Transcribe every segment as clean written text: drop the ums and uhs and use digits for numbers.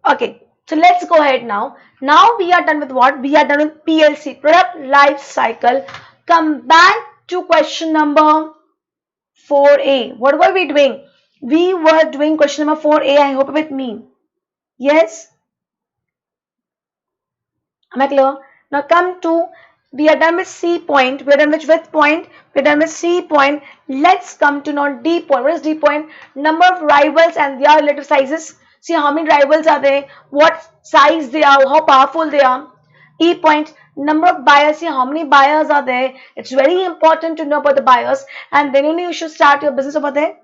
Okay, so let's go ahead now. Now we are done with what? We are done with PLC, product life cycle. Come back to question number 4A. What were we doing? We were doing question number 4A. I hope with me. Yes? Am I clear? Now come to, we are done with C point. We are done with point. We are done with C point. Let's come to now D point. What is D point? Number of rivals and their relative sizes. See how many rivals are there, what size they are, how powerful they are. E point, number of buyers. See how many buyers are there. It's very important to know about the buyers, and then only you should start your business over there.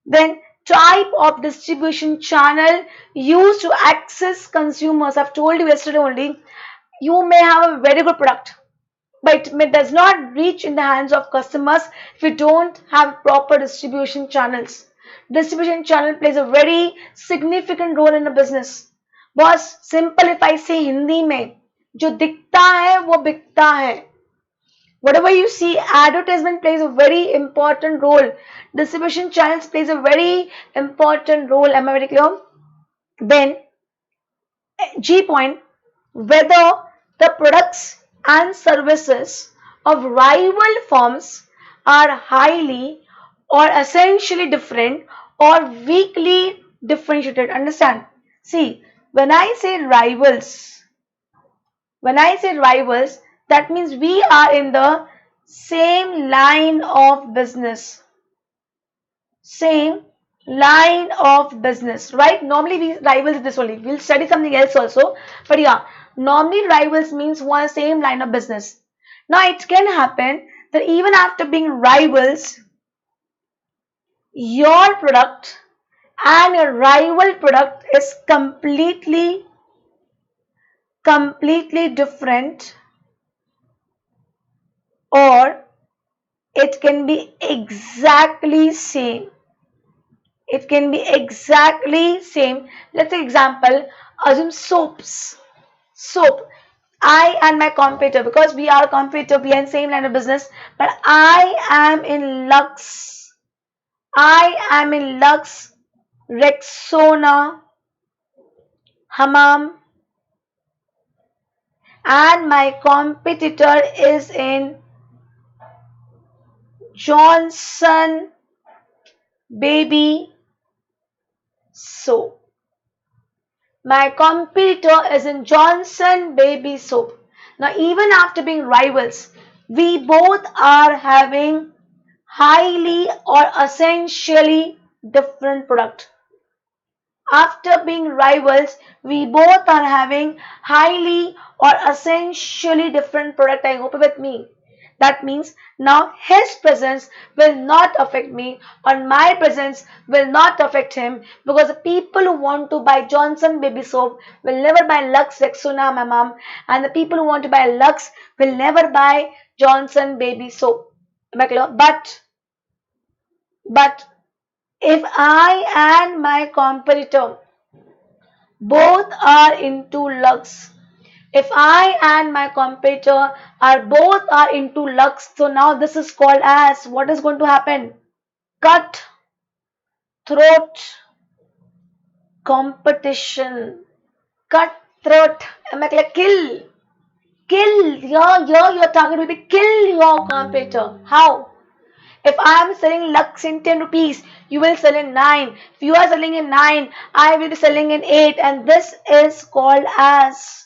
Then type of distribution channel used to access consumers. I've told you yesterday only, you may have a very good product, but it does not reach in the hands of customers if you don't have proper distribution channels. Distribution channel plays a very significant role in a business. Boss simple if I से हिंदी में जो दिखता है वो बिकता है. Whatever you see, advertisement plays a very important role. Distribution channels plays a very important role. Am I very clear? Then G point, whether the products and services of rival firms are highly or essentially different or weakly differentiated. Understand? See, when I say rivals, that means we are in the same line of business. Same line of business, right? Normally we rivals this only. We'll study something else also. But yeah, normally rivals means one same line of business. Now it can happen that even after being rivals, your product and your rival product is completely different, or it can be exactly same. It can be exactly same. Let's say example, assume soaps. Soap. I and my competitor, because we are a competitor, we are in same line of business, but I am in Lux. Rexona, Hamam, and my competitor is in Johnson Baby Soap. My competitor is in Johnson Baby Soap. Now, even after being rivals, we both are having highly or essentially different product. After being rivals, we both are having highly or essentially different product. I hope with me. That means now his presence will not affect me, or my presence will not affect him, because the people who want to buy Johnson Baby Soap will never buy Lux Rexona my mom, and the people who want to buy Lux will never buy Johnson Baby Soap. But if I and my competitor both are into Lux, if I and my competitor both are into Lux, so now this is called as, what is going to happen? Cut throat competition. Cut throat. I'm like kill. Your target will be kill your competitor. How? If I am selling Lux in 10 rupees, you will sell in 9. If you are selling in 9, I will be selling in 8. And this is called as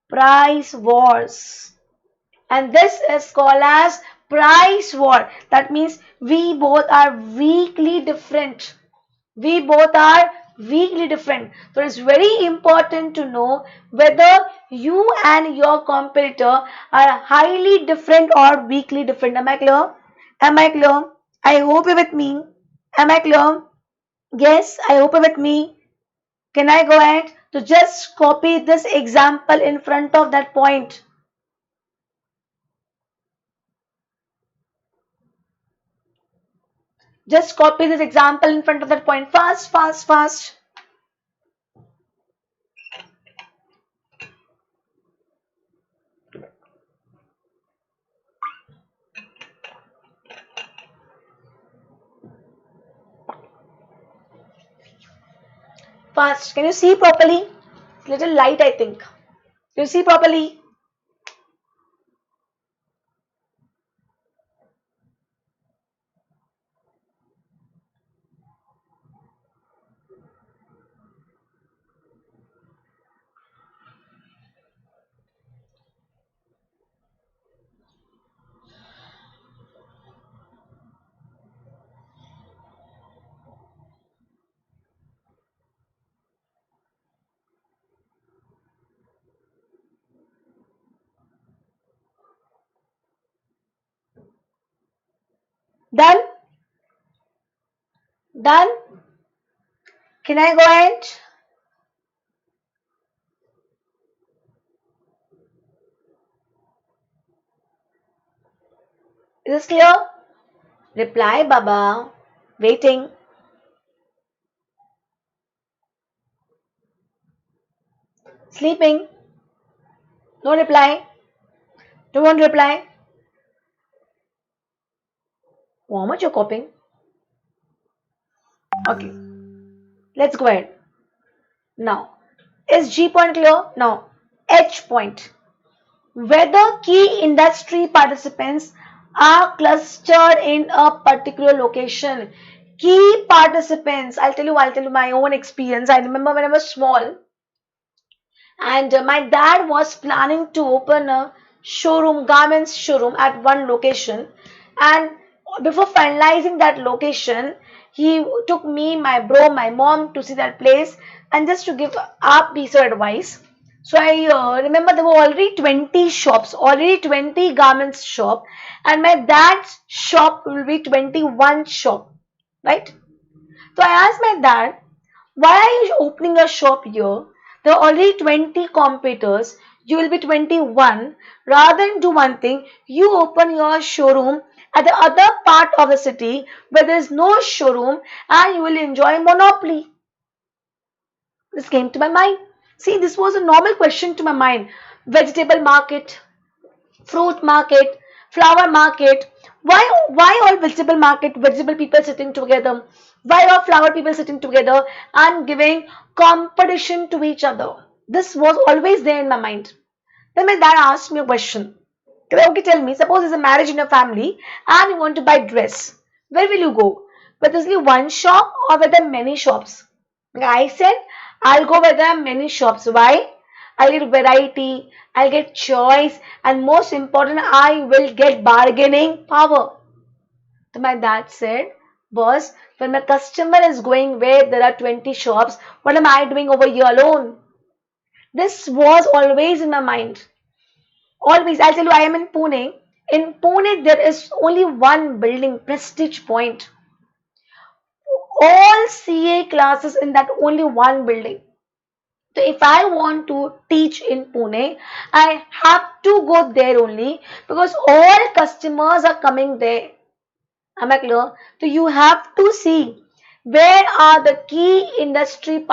price wars. And this is called as price war. That means we both are weakly different. So it's very important to know whether you and your competitor are highly different or weakly different. Am I clear? I hope you're with me. Am I clear? Yes, I hope you're with me. Can I go ahead to just copy this example in front of that point? Just copy this example in front of that point. Fast. Fast. Can you see properly? Little light, I think. Can you see properly? Done? Done? Can I go ahead? Is this clear? Reply, Baba. Waiting. Sleeping. No reply. Don't want to reply. How much you're copying? Okay. Let's go ahead. Now, is G point clear? Now, H point. Whether key industry participants are clustered in a particular location. Key participants, I'll tell you my own experience. I remember when I was small, and my dad was planning to open a showroom, garments showroom at one location, and before finalizing that location, he took me, my bro, my mom to see that place, and just to give our piece of advice. So I remember there were already 20 shops, already 20 garments shop, and my dad's shop will be 21 shop, right? So I asked my dad, why are you opening a shop here? There are already 20 competitors. You will be 21. Rather than do one thing, you open your showroom at the other part of the city where there is no showroom and you will enjoy monopoly. This came to my mind. See, this was a normal question to my mind. Vegetable market, fruit market, flower market. Why all vegetable market, vegetable people sitting together? Why are flower people sitting together and giving competition to each other? This was always there in my mind. Then my dad asked me a question. Okay, tell me, suppose there's a marriage in your family and you want to buy dress. Where will you go? Whether there's only one shop or whether many shops? I said, I'll go where there are many shops. Why? I'll get variety, I'll get choice, and most important, I will get bargaining power. So my dad said, boss, when my customer is going where there are 20 shops, what am I doing over here alone? This was always in my mind. Always, I'll tell you, I am in Pune. In Pune, there is only one building, Prestige Point. All CA classes in that only one building. So if I want to teach in Pune, I have to go there only because all customers are coming there. Am I clear? So you have to see where are the key industry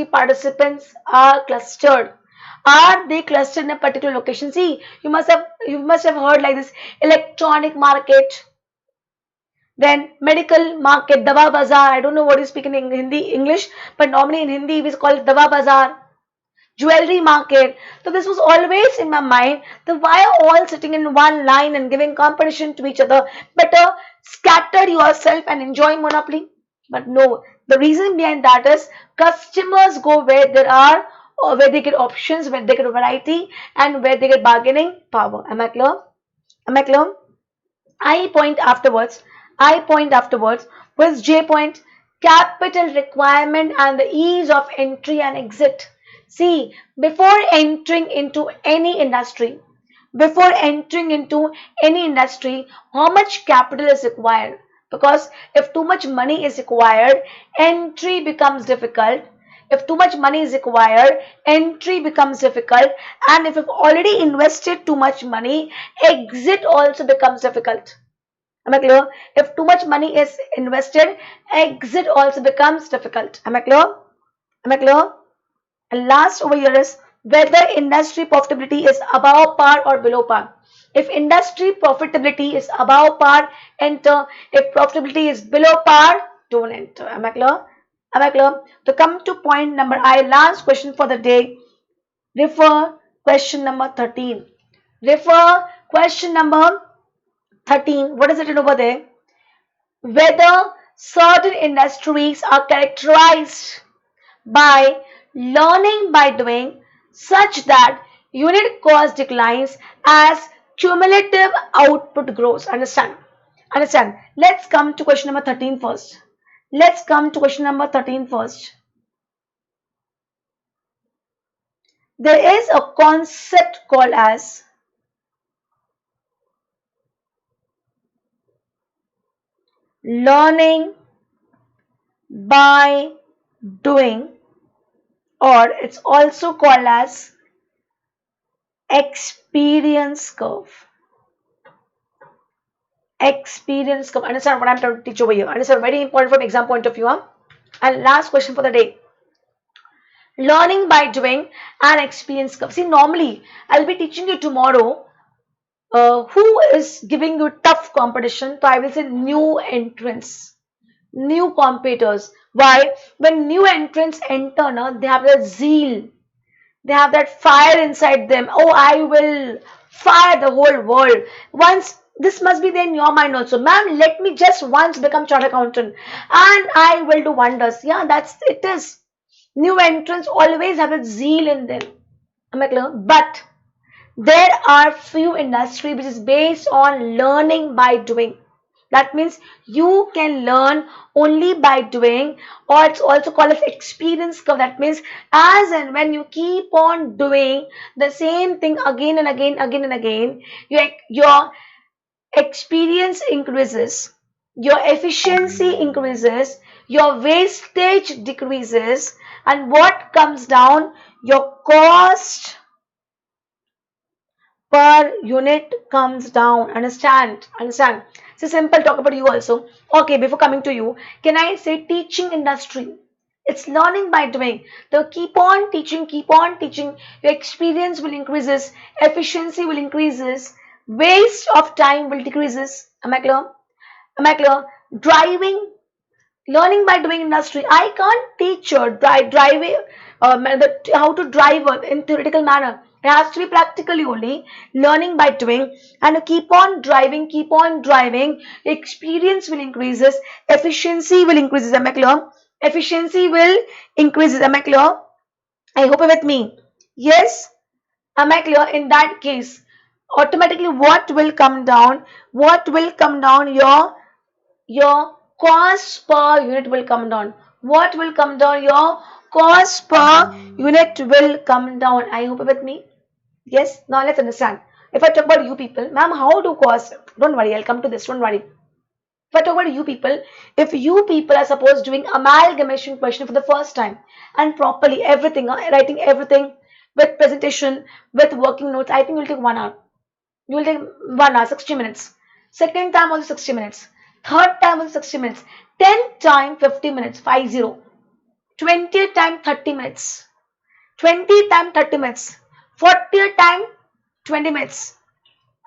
participants are clustered. Are they clustered in a particular location? See, you must have heard like this electronic market, then medical market, Dawa Bazaar. I don't know what you speak in Hindi, English, but normally in Hindi we call it Dawa Bazaar. Jewelry market. So this was always in my mind. The why are all sitting in one line and giving competition to each other? Better scatter yourself and enjoy monopoly. But no, the reason behind that is customers go where there are or where they get options, where they get variety, and where they get bargaining power. Am I clear? Am I clear? I point afterwards. I point afterwards. With J point? Capital requirement and the ease of entry and exit. See, before entering into any industry, how much capital is required? Because if too much money is required, entry becomes difficult. If too much money is required, entry becomes difficult. And if you've already invested too much money, exit also becomes difficult. Am I clear? If too much money is invested, exit also becomes difficult. Am I clear? Am I clear? And last over here is whether industry profitability is above par or below par. If industry profitability is above par, enter. If profitability is below par, don't enter. Am I clear? Am I clear? To come to point number I, last question for the day. Refer question number 13. Refer question number 13. What is it over there? Whether certain industries are characterized by learning by doing such that unit cost declines as cumulative output grows. Understand? Understand? Let's come to question number 13 first. Let's come to question number 13 first. There is a concept called as learning by doing, or it's also called as experience curve. Experience curve. Understand what I'm trying to teach over here? Understand? Very important from exam point of view. Huh? And last question for the day. Learning by doing and experience curve. See, normally I'll be teaching you tomorrow who is giving you tough competition. So I will say new entrants, new competitors. Why? When new entrants enter, no, they have that zeal, they have that fire inside them. Oh, I will fire the whole world. Once this must be there in your mind also. Ma'am, let me just once become chartered accountant and I will do wonders. Yeah, that's it is. New entrants always have a zeal in them. Am I clear? But there are few industry which is based on learning by doing. That means you can learn only by doing, or it's also called as experience curve. That means as and when you keep on doing the same thing again and again, your experience increases, your efficiency increases, your wastage decreases, and what comes down? Your cost per unit comes down. Understand? So simple. Talk about you also. Okay, before coming to you, can I say teaching industry? It's learning by doing. So keep on teaching, your experience will increases, efficiency will increases, waste of time will decreases. Am I clear? Am I clear? Driving, learning by doing industry. I can't teach you driving how to drive in theoretical manner. It has to be practically only. Learning by doing, and keep on driving. Experience will increases, efficiency will increases. Am I clear? Efficiency will increases. Am I clear? I hope you're with me. Yes. Am I clear? In that case, automatically what will come down? What will come down? Your cost per unit will come down. What will come down? Your cost per unit will come down. I hope with me. Yes. Now let's understand. If I talk about you people, ma'am, how do cost? Don't worry, I'll come to this. Don't worry. If I talk about you people, if you people are supposed doing amalgamation question for the first time and properly everything, writing everything with presentation, with working notes, I think you'll take 1 hour. You will take 1 hour, 60 minutes. Second time also 60 minutes. Third time also 60 minutes. 10th time 50 minutes, 50. 20th time 30 minutes. 20th time 30 minutes. 40th time 20 minutes.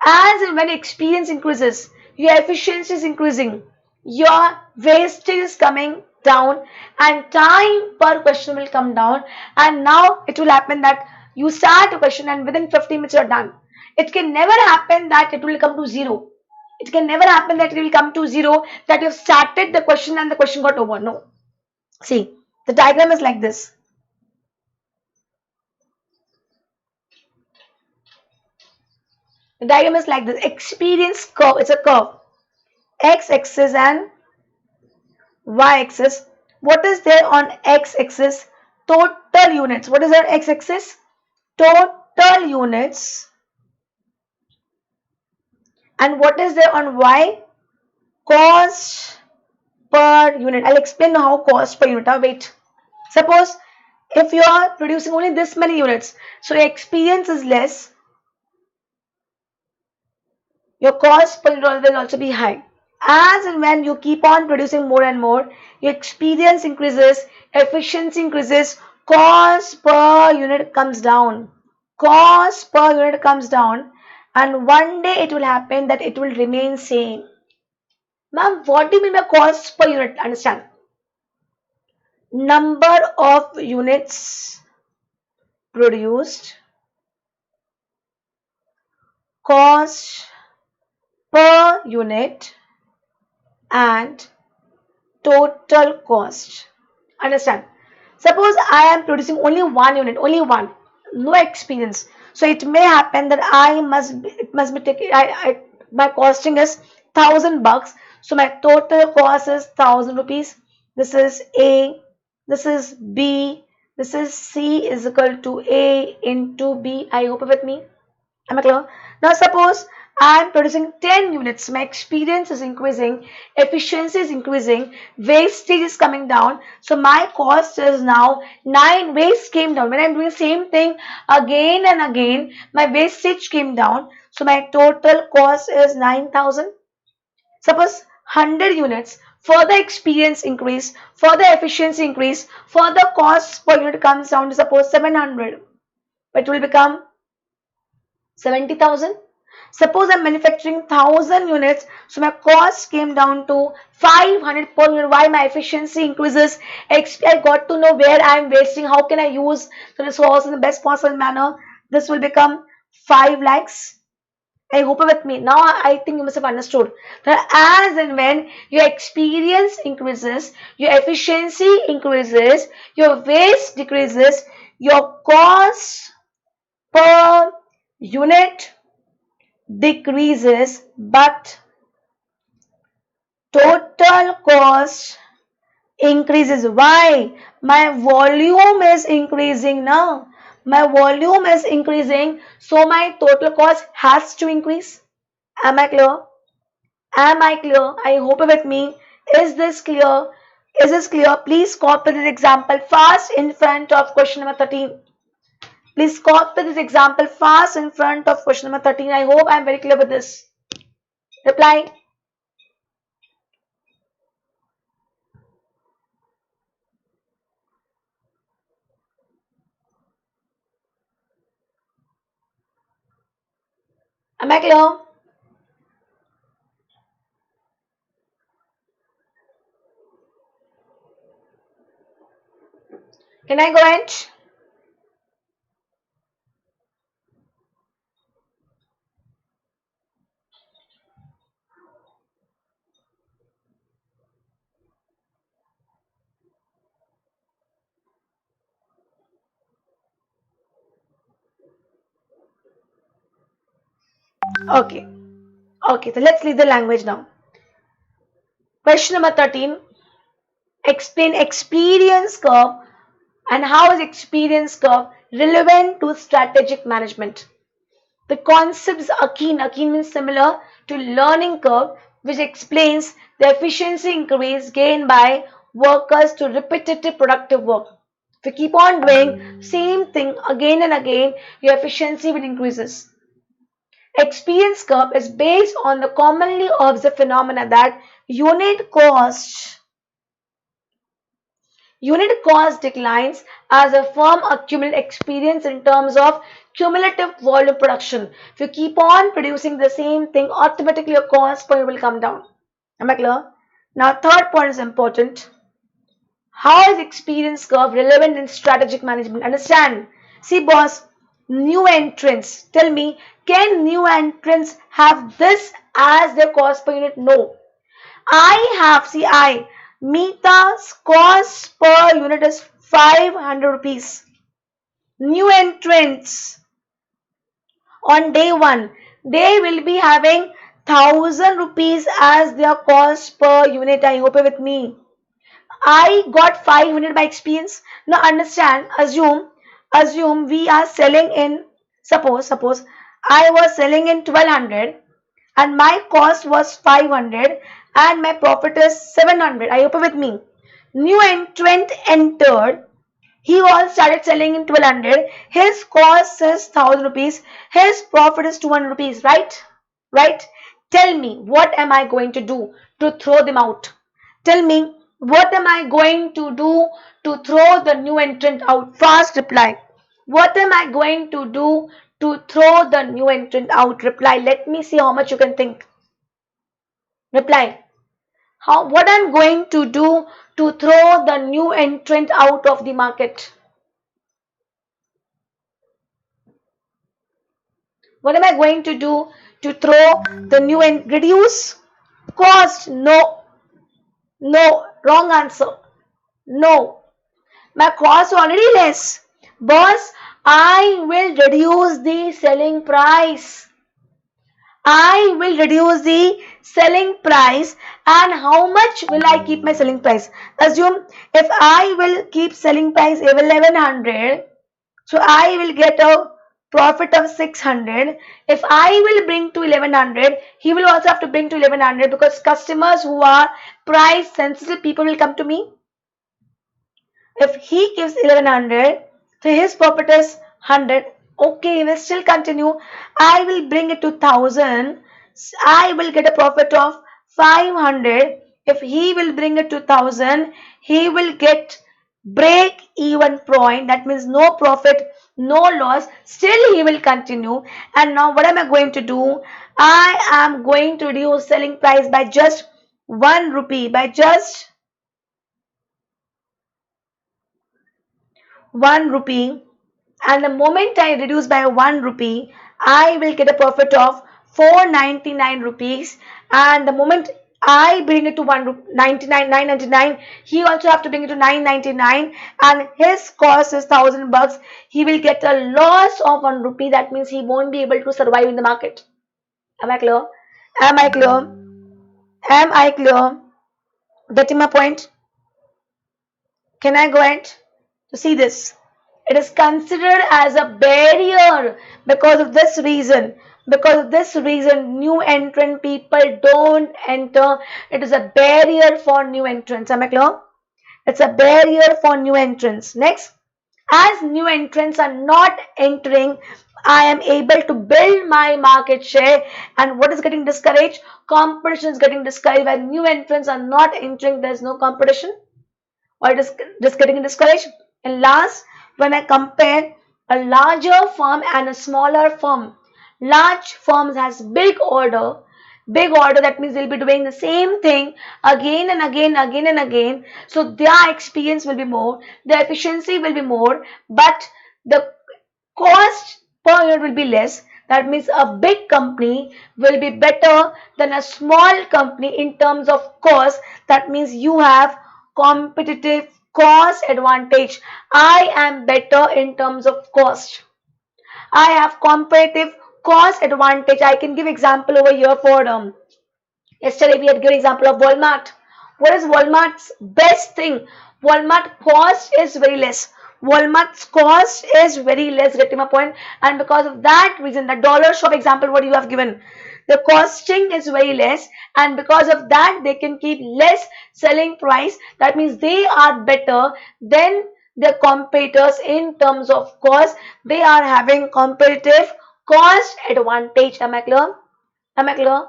As and when experience increases, your efficiency is increasing, your wastage is coming down, and time per question will come down. And now it will happen that you start a question and within 50 minutes you're done. It can never happen that it will come to zero. It can never happen that it will come to zero, that you've started the question and the question got over. No. See, the diagram is like this. The diagram is like this. Experience curve. It's a curve. X-axis and y-axis. What is there on x-axis? Total units. What is there on x-axis? Total units. And what is there on y? Cost per unit. I'll explain how cost per unit. Wait. Suppose if you are producing only this many units, so your experience is less, your cost per unit will also be high. As and when you keep on producing more and more, your experience increases, efficiency increases, cost per unit comes down. Cost per unit comes down, and one day it will happen that it will remain same. Ma'am, what do you mean by cost per unit? Understand? number of units produced, cost per unit, and total cost. Understand? Suppose I am producing only one unit, only one, no experience. So it may happen that it must be taking, my costing is 1,000 bucks. So my total cost is 1,000 rupees. This is A, this is B, this is C is equal to A into B. I hope you're with me. Am I clear? Now suppose I am producing 10 units, my experience is increasing, efficiency is increasing, wastage is coming down. So my cost is now 9, waste came down. When I'm doing the same thing again and again, my wastage came down. So my total cost is 9,000. Suppose 100 units, further experience increase, further efficiency increase, further cost per unit comes down to suppose 700. It will become 70,000. Suppose I'm manufacturing 1,000 units, so my cost came down to 500 per unit. Why? My efficiency increases. I got to know where I'm wasting. How can I use the resource in the best possible manner? This will become 5 lakhs. I hope you're with me. Now I think you must have understood that as and when your experience increases, your efficiency increases, your waste decreases, your cost per unit decreases, but total cost increases. Why? My volume is increasing now. My volume is increasing, so my total cost has to increase. Am I clear? Am I clear? I hope you're with me. Is this clear? Is this clear? Please copy this example fast in front of question number 13. Please copy this example fast in front of question number 13. I hope I'm very clear with this. Reply. Am I clear? Can I go ahead? Okay. Okay, so let's leave the language now. Question number 13. Explain experience curve and how is experience curve relevant to strategic management. The concept is akin. Akin means similar to learning curve, which explains the efficiency increase gained by workers to repetitive productive work. If you keep on doing same thing again and again, your efficiency will increases. Experience curve is based on the commonly observed phenomena that unit cost declines as a firm accumulates experience in terms of cumulative volume production. If you keep on producing the same thing, automatically your cost per unit will come down. Am I clear? Now, third point is important. How is experience curve relevant in strategic management? Understand? See, boss, new entrants. Tell me, can new entrants have this as their cost per unit? No. Meeta's cost per unit is 500 rupees. New entrants on day one, they will be having 1,000 rupees as their cost per unit. I hope you're with me. I got 500 by experience. Now understand, assume we are selling in, suppose I was selling in 1,200 and my cost was 500 and my profit is 700. Are you with me? New entrant entered. He all started selling in 1,200. His cost is 1,000 rupees. His profit is 200 rupees. Right? Right? Tell me, what am I going to do to throw them out? Tell me, what am I going to do to throw the new entrant out? Fast reply. What am I going to do to throw the new entrant out? Reply. Let me see how much you can think. Reply. What I'm going to do to throw the new entrant out of the market? What am I going to do to throw the new and reduce cost? No, no, wrong answer. No, my cost already less. Boss, I will reduce the selling price. I will reduce the selling price. And how much will I keep my selling price? Assume if I will keep selling price 1100, so I will get a profit of 600. If I will bring to 1100, he will also have to bring to 1100, because customers who are price sensitive people will come to me. If he gives 1100, so his profit is 100. Okay, he will still continue. I will bring it to 1000. I will get a profit of 500. If he will bring it to 1000, he will get break even point. That means no profit, no loss. Still he will continue. And now what am I going to do? I am going to reduce selling price by just 1 rupee, by just 1 rupee, and the moment I reduce by 1 rupee, I will get a profit of 499 rupees. And the moment I bring it to 199, 999, he also have to bring it to 999, and his cost is 1000 bucks. He will get a loss of 1 rupee. That means he won't be able to survive in the market. Am I clear? Am I clear? Am I clear? Getting my point? Can I go ahead to see this? It is considered as a barrier because of this reason. Because of this reason, new entrant people don't enter. It is a barrier for new entrants. Am I clear? It's a barrier for new entrants. Next, as new entrants are not entering, I am able to build my market share. And what is getting discouraged? Competition is getting discouraged. When new entrants are not entering, there is no competition, or it is just getting discouraged. And last, when I compare a larger firm and a smaller firm, large firms has big order. Big order, that means they'll be doing the same thing again and again, again and again. So their experience will be more, their efficiency will be more, but the cost per unit will be less. That means a big company will be better than a small company in terms of cost. That means you have competitive cost advantage. I am better in terms of cost. I have competitive cost advantage. I can give example over here for yesterday we had given example of Walmart. What is Walmart's best thing? Walmart cost is very less. Walmart's cost is very less, getting my point. And because of that reason, the dollar shop example what you have given, the costing is very less, and because of that they can keep less selling price. That means they are better than their competitors in terms of cost. They are having competitive cost advantage. Am I clear? Am I clear?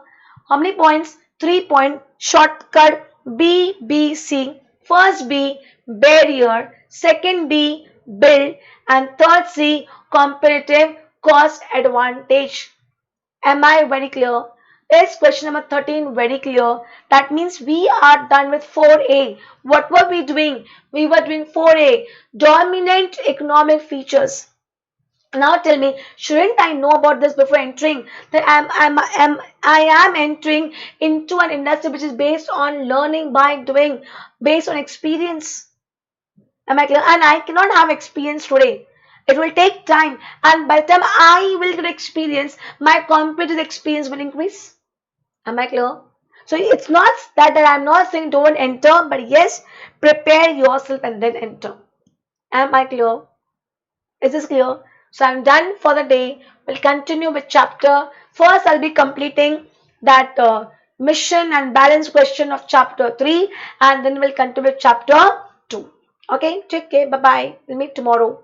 How many points? 3 point. Shortcut B, B, C. First B, barrier. Second B, build. And third C, competitive cost advantage. Am I very clear? Is question number 13 very clear? That means we are done with 4A. What were we doing? We were doing 4A. Dominant economic features. Now tell me, shouldn't I know about this before entering? That I am entering into an industry which is based on learning by doing, based on experience. Am I clear? And I cannot have experience today. It will take time, and by the time I will get experience, my competitive experience will increase. Am I clear? So it's not that I'm not saying don't enter, but yes, prepare yourself and then enter. Am I clear? Is this clear? So I'm done for the day. We'll continue with chapter. First, I'll be completing that mission and balance question of chapter 3, and then we'll continue with chapter 2. Okay, take care. Bye bye. We'll meet tomorrow.